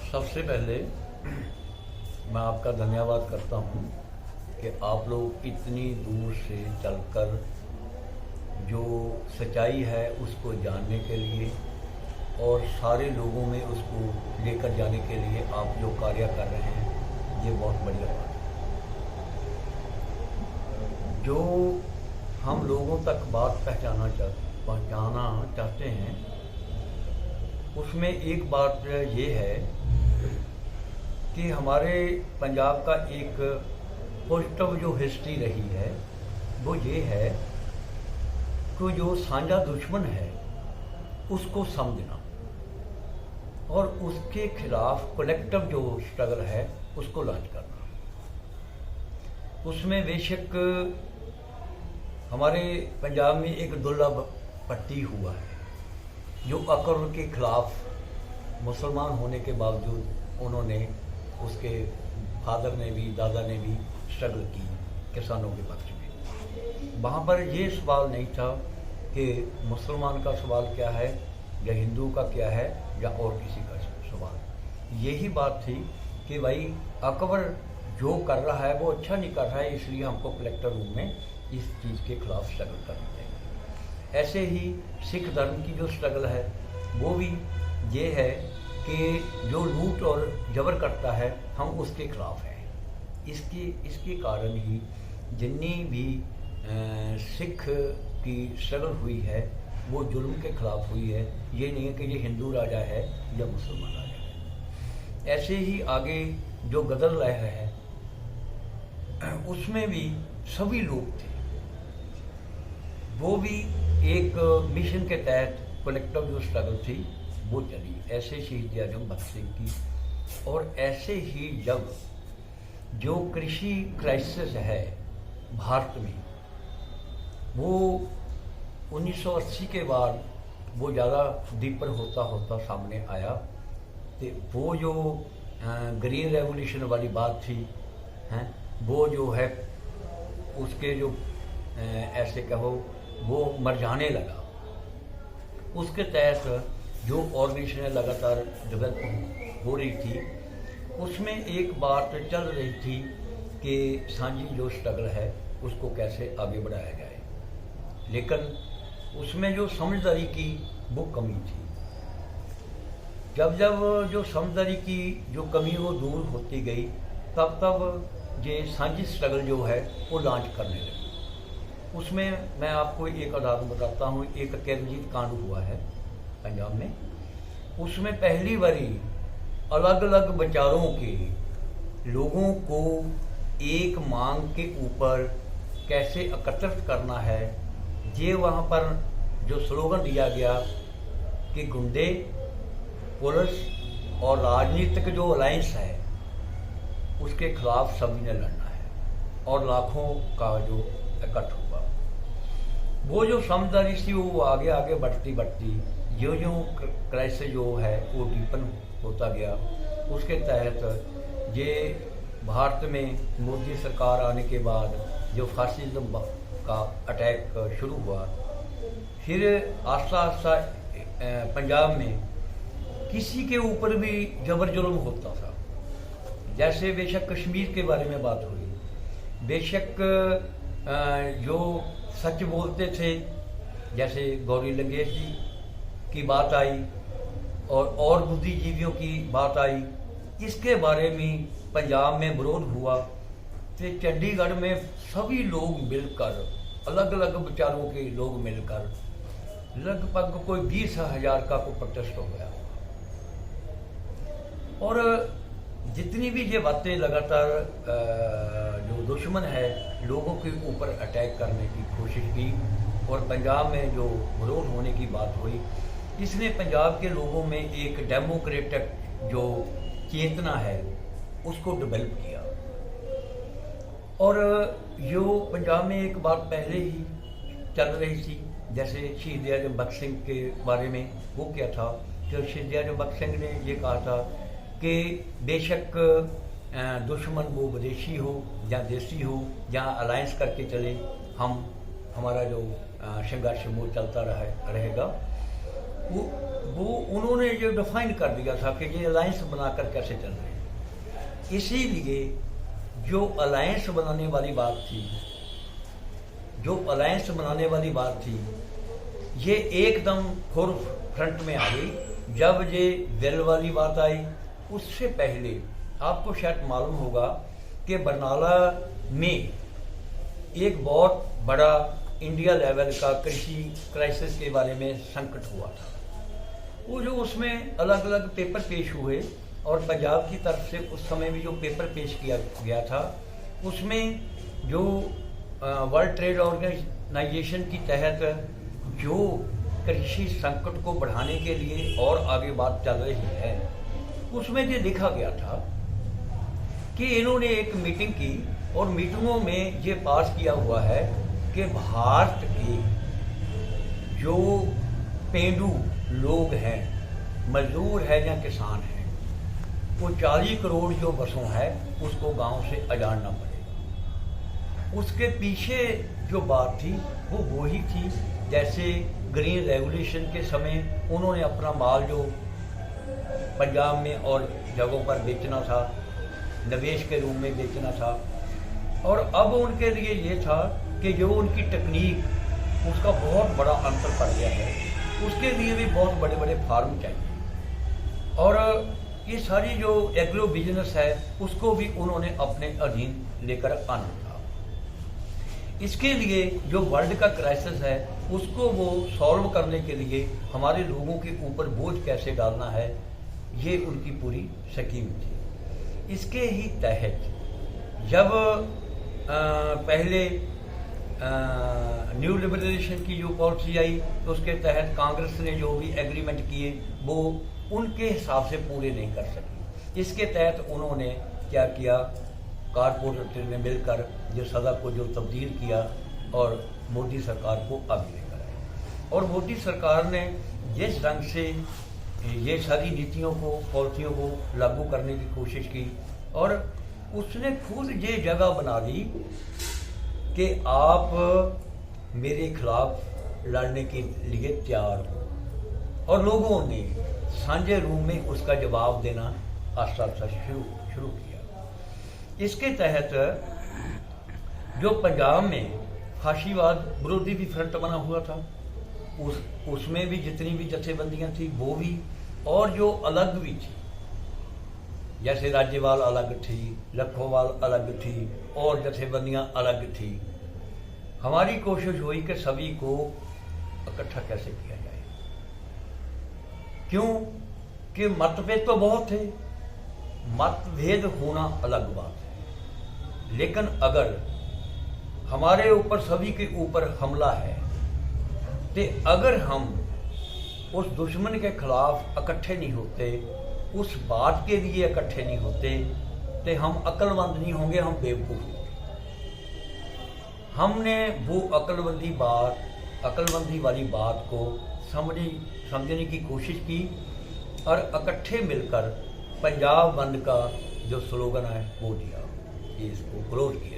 सबसे पहले मैं आपका धन्यवाद करता हूँ कि आप लोग इतनी दूर से चलकर जो सच्चाई है उसको जानने के लिए और सारे लोगों में उसको लेकर जाने के लिए आप जो कार्य कर रहे हैं, ये बहुत बढ़िया बात है। जो हम लोगों तक बात पहुँचाना चाहते हैं, उसमें एक बात ये है कि हमारे पंजाब का एक पॉजिटिव जो हिस्ट्री रही है वो ये है कि जो साझा दुश्मन है उसको समझना और उसके खिलाफ कलेक्टिव जो स्ट्रगल है उसको लॉन्च करना। उसमें बेशक हमारे पंजाब में एक दुर्लभ पट्टी हुआ है जो अकबर के खिलाफ मुसलमान होने के बावजूद उन्होंने, उसके फादर ने भी, दादा ने भी स्ट्रगल की किसानों के पक्ष में। वहाँ पर ये सवाल नहीं था कि मुसलमान का सवाल क्या है या हिंदू का क्या है या और किसी का सवाल। यही बात थी कि भाई अकबर जो कर रहा है वो अच्छा नहीं कर रहा है, इसलिए हमको कलेक्टर रूम में इस चीज़ के खिलाफ स्ट्रगल करना चाहिए। ऐसे ही सिख धर्म की जो स्ट्रगल है वो भी ये है कि जो लूट और जबर करता है हम उसके खिलाफ हैं। इसके कारण ही जितनी भी सिख की स्ट्रगल हुई है वो जुल्म के खिलाफ हुई है। ये नहीं है कि ये हिंदू राजा है या मुसलमान राजा है। ऐसे ही आगे जो गदर लहर है उसमें भी सभी लोग थे, वो भी एक मिशन के तहत कलेक्टिव जो स्ट्रगल थी वो चली। ऐसे शहीद आजम भगत सिंह की, और ऐसे ही जब जो कृषि क्राइसिस है भारत में वो 1980 के बाद वो ज़्यादा डीपर होता होता सामने आया, तो वो जो ग्रीन रेवोल्यूशन वाली बात थी हैं, वो जो है उसके जो ऐसे कहो वो मर जाने लगा। उसके तहत जो ऑर्गेनाइजेशन लगातार डेवलप हो रही थी उसमें एक बात चल रही थी कि साझी जो स्ट्रगल है उसको कैसे आगे बढ़ाया जाए, लेकिन उसमें जो समझदारी की वो कमी थी। जब जब जो समझदारी की जो कमी वो दूर होती गई तब ये साझी स्ट्रगल जो है वो लॉन्च करने लगी। उसमें मैं आपको एक उदाहरण बताता हूँ। एक किरनजीत कांड हुआ है पंजाब में। उसमें पहली बारी अलग अलग विचारों के लोगों को एक मांग के ऊपर कैसे एकत्रित करना है, ये वहाँ पर जो स्लोगन दिया गया कि गुंडे, पुलिस और राजनीतिक जो अलायंस है उसके खिलाफ सभी ने लड़ना है, और लाखों का जो इकट्ठ हुआ। वो जो समझदारी थी वो आगे आगे बढ़ती जो क्राइसिस जो है वो डीपन होता गया। उसके तहत ये भारत में मोदी सरकार आने के बाद जो फासिज्म का अटैक शुरू हुआ, फिर आस्ता आस्ता पंजाब में किसी के ऊपर भी जबर जुल्म होता था। जैसे बेशक कश्मीर के बारे में बात हुई, बेशक जो सच बोलते थे जैसे गौरी लंकेश जी की बात आई और बुद्धिजीवियों की बात आई, इसके बारे में पंजाब में विरोध हुआ। तो चंडीगढ़ में सभी लोग मिलकर, अलग अलग विचारों के लोग मिलकर लगभग कोई 20,000 का कोई प्रोटेस्ट हो गया। और जितनी भी ये बातें लगातार जो दुश्मन है लोगों के ऊपर अटैक करने की कोशिश की और पंजाब में जो विरोध होने की बात हुई, इसने पंजाब के लोगों में एक डेमोक्रेटिक जो चेतना है उसको डेवलप किया। और जो पंजाब में एक बात पहले ही चल रही थी, जैसे शहीद आजम भगत सिंह के बारे में, वो क्या था कि शहीद आजम भगत सिंह ने ये कहा था कि बेशक दुश्मन वो विदेशी हो या देसी हो या अलायंस करके चले, हमारा जो संघर्ष वो चलता रहेगा। वो उन्होंने जो डिफाइन कर दिया था कि ये अलायंस बनाकर कैसे चल रहे हैं। इसीलिए जो अलायंस बनाने वाली बात थी, ये एकदम फुर फ्रंट में आ गई जब ये दिल वाली बात आई। उससे पहले आपको शायद मालूम होगा कि बरनाला में एक बहुत बड़ा इंडिया लेवल का कृषि क्राइसिस के बारे में संकट हुआ था। वो जो उसमें अलग अलग पेपर पेश हुए और पंजाब की तरफ से उस समय भी जो पेपर पेश किया गया था, उसमें जो वर्ल्ड ट्रेड ऑर्गेनाइजेशन की तहत जो कृषि संकट को बढ़ाने के लिए और आगे बात चल रही है, उसमें ये लिखा गया था कि इन्होंने एक मीटिंग की और मीटिंगों में ये पास किया हुआ है कि भारत के जो पेंडू लोग हैं, मजदूर है या किसान हैं, वो 40 करोड़ जो बसों है उसको गांव से अजाड़ना पड़ेगा। उसके पीछे जो बात थी वो वही थी जैसे ग्रीन रेवोल्यूशन के समय उन्होंने अपना माल जो पंजाब में और जगहों पर बेचना था, निवेश के रूप में बेचना था, और अब उनके लिए ये था कि जो उनकी तकनीक उसका बहुत बड़ा अंतर पड़ गया है, उसके लिए भी बहुत बड़े बड़े फार्म चाहिए। और ये सारी जो एग्रो बिजनेस है उसको भी उन्होंने अपने अधीन लेकर आना था। इसके लिए जो वर्ल्ड का क्राइसिस है उसको वो सॉल्व करने के लिए हमारे लोगों के ऊपर बोझ कैसे डालना है, ये उनकी पूरी स्कीम थी। इसके ही तहत जब पहले न्यू लिबरलाइजेशन की जो पॉलिसी आई तो उसके तहत कांग्रेस ने जो भी एग्रीमेंट किए वो उनके हिसाब से पूरे नहीं कर सकी। इसके तहत उन्होंने क्या किया, कारपोरेटर ने मिलकर जो सदा को जो तब्दील किया और मोदी सरकार को आगे लेकर आए। और मोदी सरकार ने जिस ढंग से ये सारी नीतियों को, पॉलिसियों को लागू करने की कोशिश की, और उसने खुद ये जगह बना दी कि आप मेरे खिलाफ लड़ने के लिए तैयार हो, और लोगों ने सांझे रूप में उसका जवाब देना आस्ता आस्ता शुरू किया। इसके तहत जो पंजाब में फाशीवाद विरोधी भी फ्रंट बना हुआ था, उसमें भी जितनी भी जथेबंदियां थी वो भी, और जो अलग भी थी जैसे राज्यपाल अलग थी, लखोवाल अलग थी, और जथेबंदियां अलग थी। हमारी कोशिश हुई कि सभी को इकट्ठा कैसे किया जाए, क्यों कि मतभेद तो बहुत थे, मतभेद होना अलग बात है, लेकिन अगर हमारे ऊपर सभी के ऊपर हमला है तो अगर हम उस दुश्मन के खिलाफ इकट्ठे नहीं होते, उस बात के लिए इकट्ठे नहीं होते, तो हम अक्लमंद नहीं होंगे, हम बेवकूफ होंगे। हमने वो अक्लमंदी वाली बात को समझने की कोशिश की और इकट्ठे मिलकर पंजाब बंद का जो स्लोगन है वो दिया, इसको क्लोज किया।